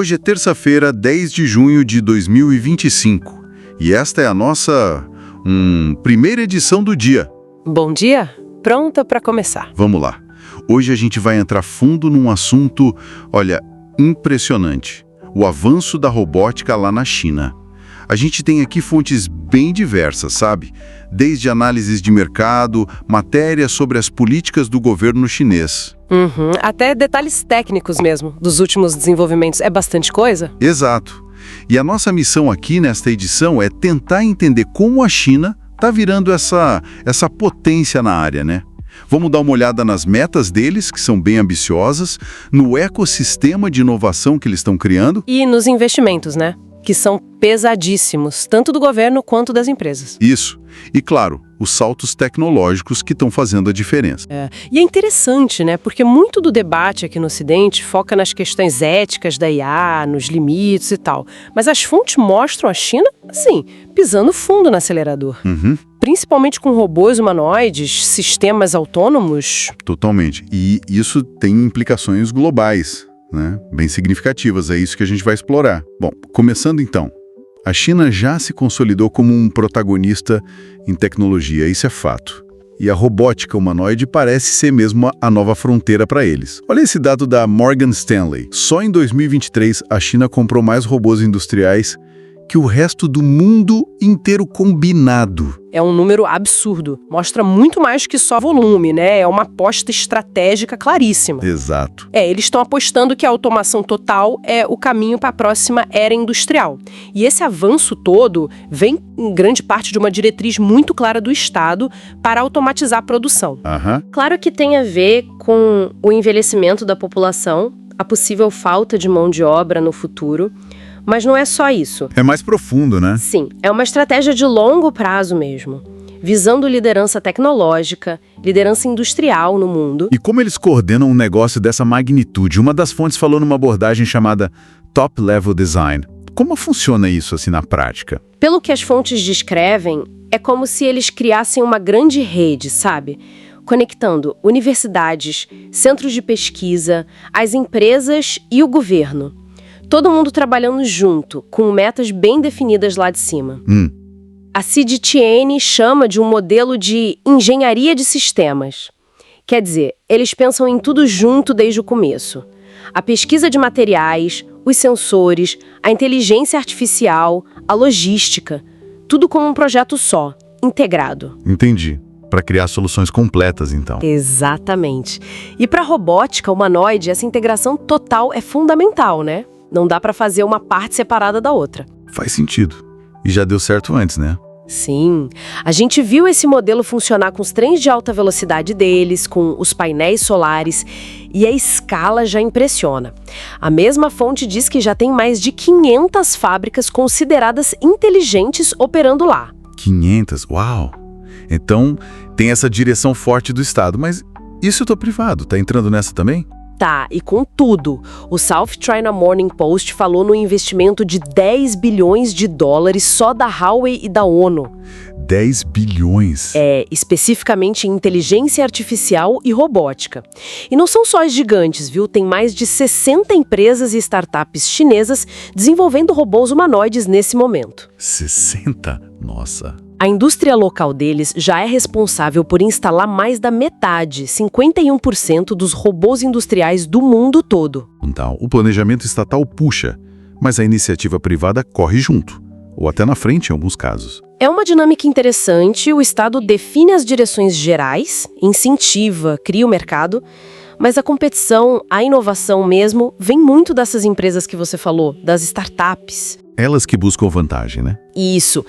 Hoje é terça-feira, 10 de junho de 2025 e esta é a nossa primeira edição do dia. Bom dia, pronta para começar. Vamos lá. Hoje a gente vai entrar fundo num assunto, olha, impressionante. O avanço da robótica lá na China. A gente tem aqui fontes bem diversas, sabe? Desde análises de mercado, matérias sobre as políticas do governo chinês. Até detalhes técnicos mesmo, dos últimos desenvolvimentos. É bastante coisa? Exato. E a nossa missão aqui nesta edição é tentar entender como a China está virando essa potência na área, né? Vamos dar uma olhada nas metas deles, que são bem ambiciosas, no ecossistema de inovação que eles estão criando. E nos investimentos, né? Que são pesadíssimos, tanto do governo quanto das empresas. Isso. E, claro, os saltos tecnológicos que estão fazendo a diferença. E é interessante, né? Porque muito do debate aqui no Ocidente foca nas questões éticas da IA, nos limites e tal. Mas as fontes mostram a China, assim, pisando fundo no acelerador. Principalmente com robôs humanoides, sistemas autônomos. Totalmente. E isso tem implicações globais, né? Bem significativas, é isso que a gente vai explorar. Bom, começando então. A China já se consolidou como um protagonista em tecnologia, isso é fato. E a robótica humanoide parece ser mesmo a nova fronteira para eles. Olha esse dado da Morgan Stanley. Só em 2023, a China comprou mais robôs industriais que o resto do mundo inteiro combinado. É um número absurdo. Mostra muito mais que só volume, né? É uma aposta estratégica claríssima. Exato. Eles estão apostando que a automação total é o caminho para a próxima era industrial. E esse avanço todo vem, em grande parte, de uma diretriz muito clara do Estado para automatizar a produção. Claro que tem a ver com o envelhecimento da população, a possível falta de mão de obra no futuro. Mas não é só isso. É mais profundo, né? Sim, é uma estratégia de longo prazo mesmo, visando liderança tecnológica, liderança industrial no mundo. E como eles coordenam um negócio dessa magnitude? Uma das fontes falou numa abordagem chamada Top Level Design. Como funciona isso assim na prática? Pelo que as fontes descrevem, é como se eles criassem uma grande rede, sabe? Conectando universidades, centros de pesquisa, as empresas e o governo. Todo mundo trabalhando junto, com metas bem definidas lá de cima. A CDTN chama de um modelo de engenharia de sistemas. Quer dizer, eles pensam em tudo junto desde o começo. A pesquisa de materiais, os sensores, a inteligência artificial, a logística. Tudo como um projeto só, integrado. Entendi. Para criar soluções completas, então. Exatamente. E para a robótica humanoide, essa integração total é fundamental, né? Não dá para fazer uma parte separada da outra. Faz sentido. E já deu certo antes, né? Sim. A gente viu esse modelo funcionar com os trens de alta velocidade deles, com os painéis solares, e a escala já impressiona. A mesma fonte diz que já tem mais de 500 fábricas consideradas inteligentes operando lá. 500? Uau! Então, tem essa direção forte do Estado. Mas e o setor privado? Tá entrando nessa também? Tá, e com tudo. O South China Morning Post falou no investimento de 10 bilhões de dólares só da Huawei e da ONU. 10 bilhões? Especificamente em inteligência artificial e robótica. E não são só as gigantes, viu? Tem mais de 60 empresas e startups chinesas desenvolvendo robôs humanoides nesse momento. 60? Nossa! A indústria local deles já é responsável por instalar mais da metade, 51% dos robôs industriais do mundo todo. Então, o planejamento estatal puxa, mas a iniciativa privada corre junto, ou até na frente em alguns casos. É uma dinâmica interessante, o Estado define as direções gerais, incentiva, cria o mercado, mas a competição, a inovação mesmo, vem muito dessas empresas que você falou, das startups. Elas que buscam vantagem, né? Isso.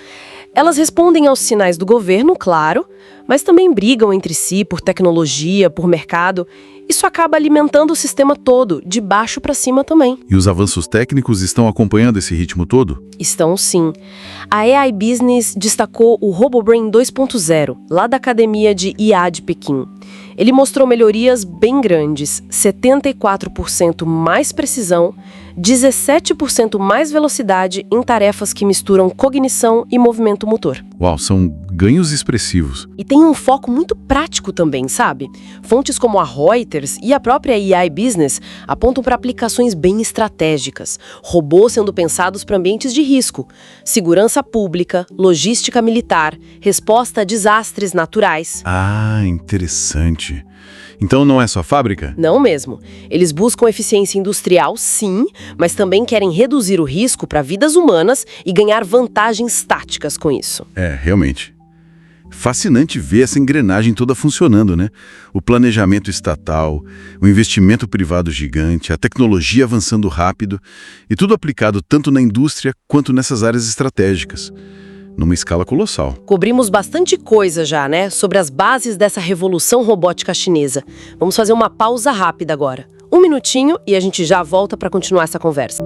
Elas respondem aos sinais do governo, claro, mas também brigam entre si por tecnologia, por mercado. Isso acaba alimentando o sistema todo, de baixo para cima também. E os avanços técnicos estão acompanhando esse ritmo todo? Estão sim. A AI Business destacou o RoboBrain 2.0, lá da Academia de IA de Pequim. Ele mostrou melhorias bem grandes, 74% mais precisão, 17% mais velocidade em tarefas que misturam cognição e movimento motor. Uau, são ganhos expressivos. E tem um foco muito prático também, sabe? Fontes como a Reuters e a própria AI Business apontam para aplicações bem estratégicas, robôs sendo pensados para ambientes de risco, segurança pública, logística militar, resposta a desastres naturais. Ah, interessante. Então não é só fábrica? Não mesmo. Eles buscam eficiência industrial, sim, mas também querem reduzir o risco para vidas humanas e ganhar vantagens táticas com isso. É, realmente. Fascinante ver essa engrenagem toda funcionando, né? O planejamento estatal, o investimento privado gigante, a tecnologia avançando rápido e tudo aplicado tanto na indústria quanto nessas áreas estratégicas, numa escala colossal. Cobrimos bastante coisa já, né? Sobre as bases dessa revolução robótica chinesa. Vamos fazer uma pausa rápida agora. 1 minutinho e a gente já volta para continuar essa conversa.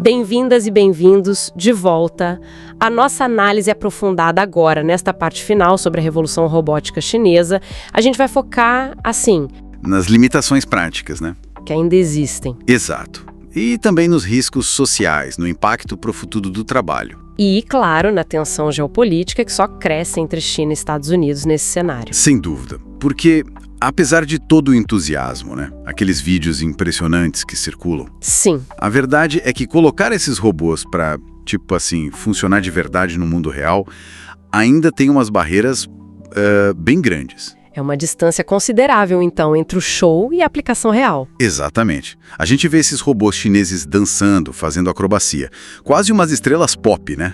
Bem-vindas e bem-vindos de volta. A nossa análise aprofundada agora, nesta parte final sobre a Revolução Robótica Chinesa, a gente vai focar, assim... nas limitações práticas, né? Que ainda existem. Exato. E também nos riscos sociais, no impacto para o futuro do trabalho. E, claro, na tensão geopolítica que só cresce entre China e Estados Unidos nesse cenário. Sem dúvida. Porque, apesar de todo o entusiasmo, né? Aqueles vídeos impressionantes que circulam. Sim. A verdade é que colocar esses robôs para, tipo assim, funcionar de verdade no mundo real, ainda tem umas barreiras bem grandes. É uma distância considerável, então, entre o show e a aplicação real. Exatamente. A gente vê esses robôs chineses dançando, fazendo acrobacia. Quase umas estrelas pop, né?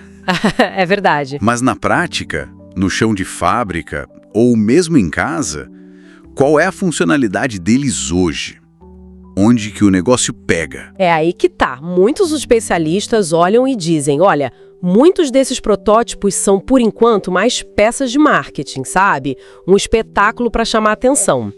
É verdade. Mas na prática, no chão de fábrica ou mesmo em casa, qual é a funcionalidade deles hoje? Onde que o negócio pega? É aí que tá. Muitos especialistas olham e dizem, olha, muitos desses protótipos são, por enquanto, mais peças de marketing, sabe? Um espetáculo para chamar atenção.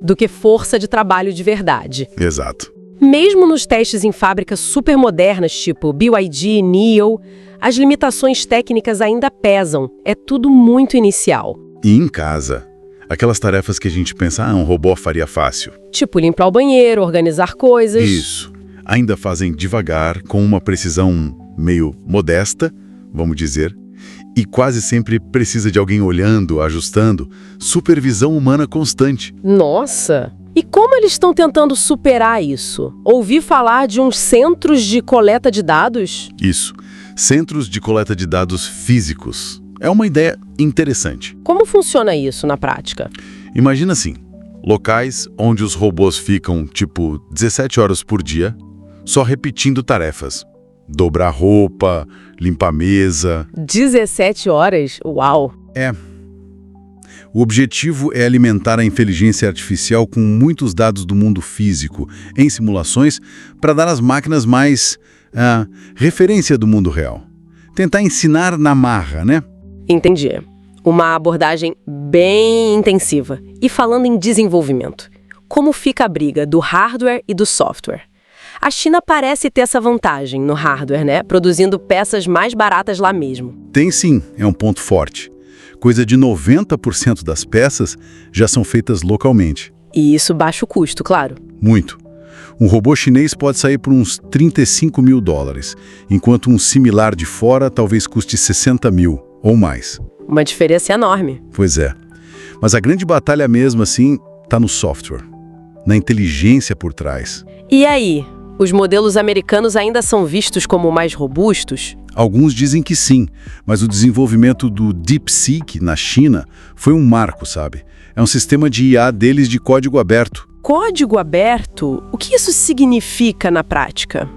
Do que força de trabalho de verdade. Exato. Mesmo nos testes em fábricas supermodernas, tipo BYD, NIO, as limitações técnicas ainda pesam. É tudo muito inicial. E em casa? Aquelas tarefas que a gente pensa, um robô faria fácil. Tipo limpar o banheiro, organizar coisas. Isso. Ainda fazem devagar, com uma precisão meio modesta, vamos dizer, e quase sempre precisa de alguém olhando, ajustando, supervisão humana constante. Nossa! E como eles estão tentando superar isso? Ouvi falar de uns centros de coleta de dados? Isso. Centros de coleta de dados físicos. É uma ideia interessante. Como funciona isso na prática? Imagina assim, locais onde os robôs ficam, tipo, 17 horas por dia, só repetindo tarefas. Dobrar roupa, limpar a mesa... 17 horas? Uau! É. O objetivo é alimentar a inteligência artificial com muitos dados do mundo físico, em simulações, para dar às máquinas mais referência do mundo real. Tentar ensinar na marra, né? Entendi. Uma abordagem bem intensiva. E falando em desenvolvimento, como fica a briga do hardware e do software? A China parece ter essa vantagem no hardware, né? Produzindo peças mais baratas lá mesmo. Tem sim, é um ponto forte. Coisa de 90% das peças já são feitas localmente. E isso baixa o custo, claro. Muito. Um robô chinês pode sair por uns 35 mil dólares, enquanto um similar de fora talvez custe 60 mil ou mais. Uma diferença enorme. Pois é. Mas a grande batalha mesmo, assim, está no software, na inteligência por trás. E aí? Os modelos americanos ainda são vistos como mais robustos? Alguns dizem que sim, mas o desenvolvimento do DeepSeek na China foi um marco, sabe? É um sistema de IA deles de código aberto. Código aberto? O que isso significa na prática?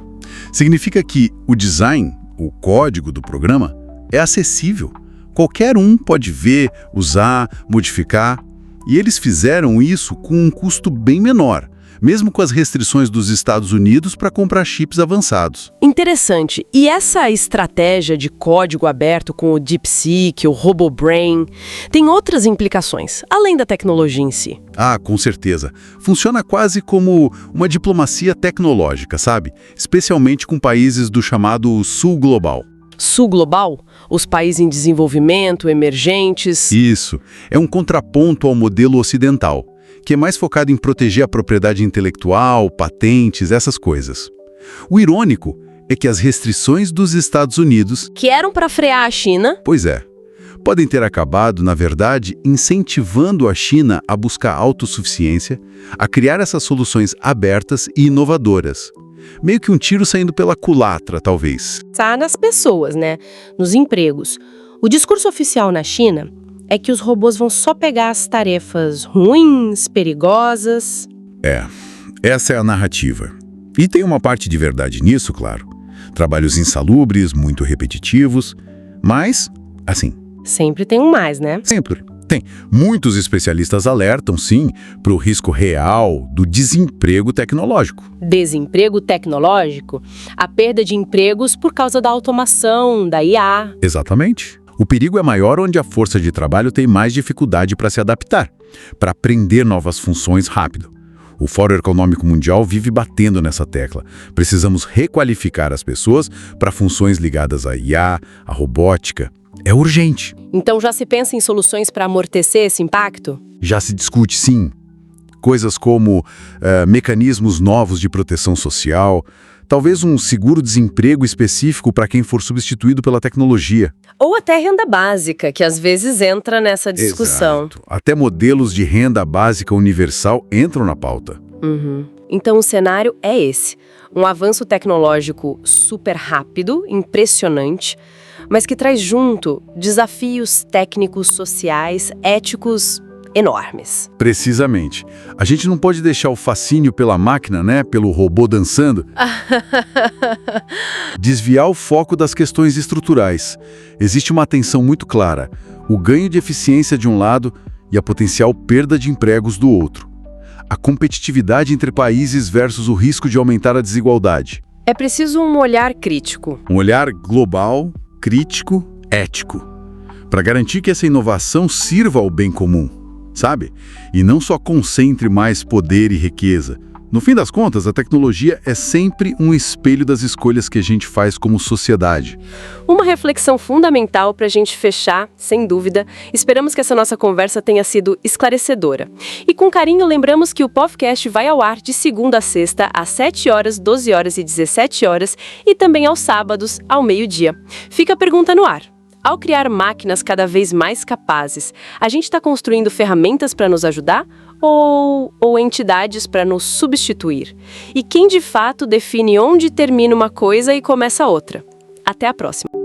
Significa que o design, o código do programa, é acessível. Qualquer um pode ver, usar, modificar. E eles fizeram isso com um custo bem menor, mesmo com as restrições dos Estados Unidos para comprar chips avançados. Interessante. E essa estratégia de código aberto com o DeepSeek, o RoboBrain, tem outras implicações, além da tecnologia em si? Ah, com certeza. Funciona quase como uma diplomacia tecnológica, sabe? Especialmente com países do chamado Sul Global. Sul global? Os países em desenvolvimento, emergentes? Isso. É um contraponto ao modelo ocidental, que é mais focado em proteger a propriedade intelectual, patentes, essas coisas. O irônico é que as restrições dos Estados Unidos, Que eram para frear a China. pois é, podem ter acabado, na verdade, incentivando a China a buscar autossuficiência, a criar essas soluções abertas e inovadoras. Meio que um tiro saindo pela culatra, talvez. Tá nas pessoas, né? Nos empregos. O discurso oficial na China é que os robôs vão só pegar as tarefas ruins, perigosas. Essa é a narrativa. E tem uma parte de verdade nisso, claro. Trabalhos insalubres, muito repetitivos, mas, assim, Sempre tem um mais, né? sempre tem. Muitos especialistas alertam, sim, para o risco real do desemprego tecnológico. Desemprego tecnológico, a perda de empregos por causa da automação, da IA. Exatamente. O perigo é maior onde a força de trabalho tem mais dificuldade para se adaptar, para aprender novas funções rápido. O Fórum Econômico Mundial vive batendo nessa tecla. Precisamos requalificar as pessoas para funções ligadas à IA, à robótica. É urgente. Então já se pensa em soluções para amortecer esse impacto? Já se discute, sim. Coisas como mecanismos novos de proteção social, talvez um seguro-desemprego específico para quem for substituído pela tecnologia. Ou até renda básica, que às vezes entra nessa discussão. Exato. Até modelos de renda básica universal entram na pauta. Então o cenário é esse. Um avanço tecnológico super rápido, impressionante, mas que traz junto desafios técnicos, sociais, éticos enormes. Precisamente. A gente não pode deixar o fascínio pela máquina, né, pelo robô dançando, desviar o foco das questões estruturais. Existe uma tensão muito clara: o ganho de eficiência de um lado e a potencial perda de empregos do outro. A competitividade entre países versus o risco de aumentar a desigualdade. É preciso um olhar crítico. Um olhar global, crítico, ético, para garantir que essa inovação sirva ao bem comum, sabe? E não só concentre mais poder e riqueza. No fim das contas, a tecnologia é sempre um espelho das escolhas que a gente faz como sociedade. Uma reflexão fundamental para a gente fechar, sem dúvida. Esperamos que essa nossa conversa tenha sido esclarecedora. E com carinho lembramos que o podcast vai ao ar de segunda a sexta, às 7 horas, 12 horas e 17 horas, e também aos sábados, ao meio-dia. Fica a pergunta no ar. Ao criar máquinas cada vez mais capazes, a gente está construindo ferramentas para nos ajudar ou entidades para nos substituir? E quem de fato define onde termina uma coisa e começa outra? Até a próxima!